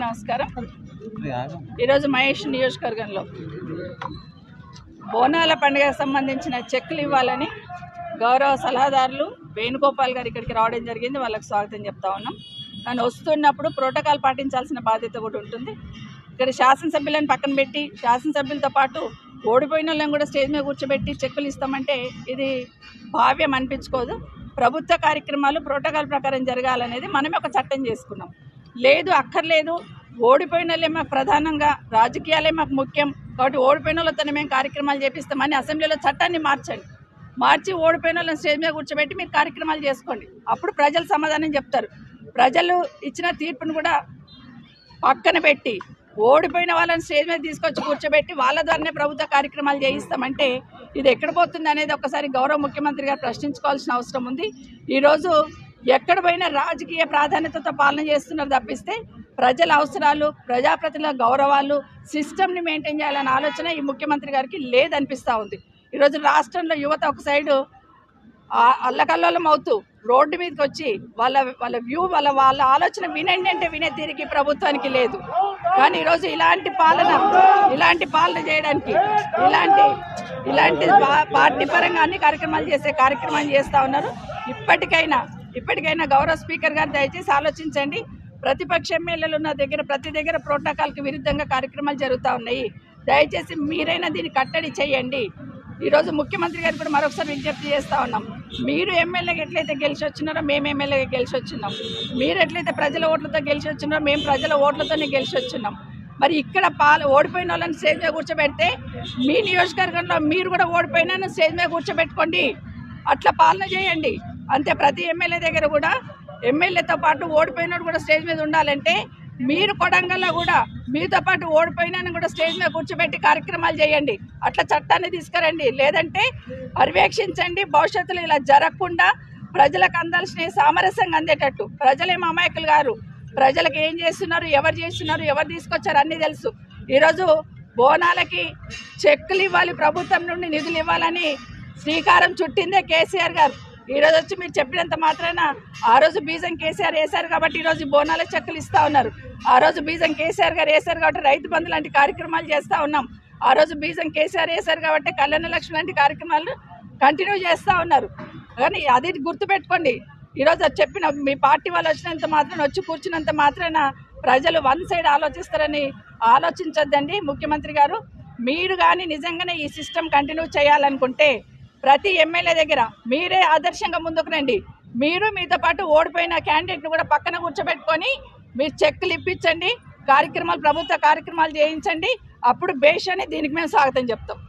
నమస్కారం. ఈరోజు మహేష్ నియోజకవర్గంలో బోనాల పండుగకు సంబంధించిన చెక్కులు ఇవ్వాలని గౌరవ సలహాదారులు వేణుగోపాల్ గారు ఇక్కడికి రావడం జరిగింది. వాళ్ళకి స్వాగతం చెప్తా ఉన్నాం. కానీ వస్తున్నప్పుడు ప్రోటోకాల్ పాటించాల్సిన బాధ్యత కూడా ఉంటుంది. ఇక్కడ శాసనసభ్యులను పక్కన పెట్టి శాసనసభ్యులతో పాటు ఓడిపోయిన వాళ్ళని కూడా స్టేజ్ మీద కూర్చోబెట్టి చెక్కులు ఇస్తామంటే ఇది భావ్యం అనిపించుకోదు. ప్రభుత్వ కార్యక్రమాలు ప్రోటోకాల్ ప్రకారం జరగాలనేది మనమే ఒక చట్టం చేసుకున్నాం. లేదు అక్కర్లేదు, ఓడిపోయిన వాళ్ళే మాకు ప్రధానంగా, రాజకీయాలే మాకు ముఖ్యం కాబట్టి ఓడిపోయిన వాళ్ళతో మేము కార్యక్రమాలు చేపిస్తామని అసెంబ్లీలో చట్టాన్ని మార్చి ఓడిపోయిన వాళ్ళని స్టేజ్ మీద కూర్చోబెట్టి మీరు కార్యక్రమాలు చేసుకోండి. అప్పుడు ప్రజలు సమాధానం చెప్తారు. ప్రజలు ఇచ్చిన తీర్పును కూడా పక్కన పెట్టి ఓడిపోయిన వాళ్ళని స్టేజ్ మీద తీసుకొచ్చి కూర్చోబెట్టి వాళ్ళ ద్వారానే ప్రభుత్వ కార్యక్రమాలు చేయిస్తామంటే ఇది ఎక్కడ పోతుంది అనేది ఒకసారి గౌరవ ముఖ్యమంత్రి గారు ప్రశ్నించుకోవాల్సిన అవసరం ఉంది. ఈరోజు ఎక్కడ పోయినా రాజకీయ ప్రాధాన్యతతో పాలన చేస్తున్నారు తప్పిస్తే ప్రజల అవసరాలు, ప్రజాప్రతినిధుల గౌరవాలు, సిస్టమ్ని మెయింటైన్ చేయాలనే ఆలోచన ఈ ముఖ్యమంత్రి గారికి లేదనిపిస్తూ ఉంది. ఈరోజు రాష్ట్రంలో యువత ఒక సైడు అల్లకల్లోలం అవుతూ రోడ్డు మీదకి వచ్చి వాళ్ళ వ్యూ వాళ్ళ ఆలోచన వినండి అంటే వినే తీరికి ప్రభుత్వానికి లేదు. కానీ ఈరోజు ఇలాంటి పాలన చేయడానికి ఇలాంటి పార్టీ పరంగా అన్ని కార్యక్రమాలు చేస్తూ ఉన్నారు. ఇప్పటికైనా గౌరవ స్పీకర్ గారు దయచేసి ఆలోచించండి. ప్రతిపక్ష ఎమ్మెల్యేలు ఉన్న ప్రతి దగ్గర ప్రోటోకాల్కి విరుద్ధంగా కార్యక్రమాలు జరుగుతూ ఉన్నాయి. దయచేసి మీరైనా దీన్ని కట్టడి చేయండి. ఈరోజు ముఖ్యమంత్రి గారు కూడా మరొకసారి విజ్ఞప్తి చేస్తూ ఉన్నాం. మీరు ఎమ్మెల్యేగా ఎట్లయితే గెలిచి వచ్చినారో మేము ఎమ్మెల్యేగా గెలిచి వచ్చినాం. మీరు ఎట్లయితే ప్రజల ఓట్లతో గెలిచి వచ్చినారో మేము ప్రజల ఓట్లతోనే గెలిచి వచ్చినాం. మరి ఇక్కడ ఓడిపోయిన వాళ్ళని స్టేజ్ మీద కూర్చోబెడితే మీ నియోజకవర్గంలో మీరు కూడా ఓడిపోయినా స్టేజ్ మీద కూర్చోబెట్టుకోండి. అట్లా పాలన చేయండి. అంతే. ప్రతి ఎమ్మెల్యే దగ్గర కూడా ఎమ్మెల్యేతో పాటు ఓడిపోయినోడు కూడా స్టేజ్ మీద ఉండాలంటే మీరు కొడంగల్లో కూడా మీతో పాటు ఓడిపోయినా కూడా స్టేజ్ మీద కూర్చోబెట్టి కార్యక్రమాలు చేయండి. అట్లా చట్టాన్ని తీసుకురండి. లేదంటే పర్యవేక్షించండి. భవిష్యత్తులో ఇలా జరగకుండా ప్రజలకు అందాల్సిన సామరస్యంగా అందేటట్టు. ప్రజలేమో అమాయకులు గారు. ప్రజలకు ఏం చేస్తున్నారు, ఎవరు తీసుకొచ్చారు అన్నీ తెలుసు. ఈరోజు బోనాలకి చెక్కులు ఇవ్వాలి, ప్రభుత్వం నుండి నిధులు ఇవ్వాలని శ్రీకారం చుట్టిందే కేసీఆర్ గారు. ఈరోజు వచ్చి మీరు చెప్పినంత మాత్రాన ఆ రోజు బీజం కేసీఆర్ వేశారు కాబట్టి ఈరోజు బోనాల చెక్కులు ఇస్తూ ఉన్నారు. ఆ రోజు బీజం కేసీఆర్ గారు వేశారు కాబట్టి రైతు బంధు లాంటి కార్యక్రమాలు చేస్తూ ఉన్నాం. ఆ రోజు బీజం కేసీఆర్ వేశారు కాబట్టి కళ్యాణ లక్ష్మి లాంటి కార్యక్రమాలు కంటిన్యూ చేస్తూ ఉన్నారు. కానీ అది గుర్తుపెట్టుకోండి. ఈరోజు చెప్పిన మీ పార్టీ వాళ్ళు వచ్చి కూర్చున్నంత మాత్రాన ప్రజలు వన్ సైడ్ ఆలోచిస్తారని ఆలోచించొద్దండి. ముఖ్యమంత్రి గారు, మీరు కానీ నిజంగానే ఈ సిస్టమ్ కంటిన్యూ చేయాలనుకుంటే ప్రతి ఎమ్మెల్యే దగ్గర మీరే ఆదర్శంగా ముందుకు రండి. మీతో పాటు ఓడిపోయిన క్యాండిడేట్ను కూడా పక్కన కూర్చోబెట్టుకొని మీరు చెక్కులు ఇప్పించండి, ప్రభుత్వ కార్యక్రమాలు చేయించండి. అప్పుడు బేష్ అని దీనికి మేము స్వాగతం చెప్తాం.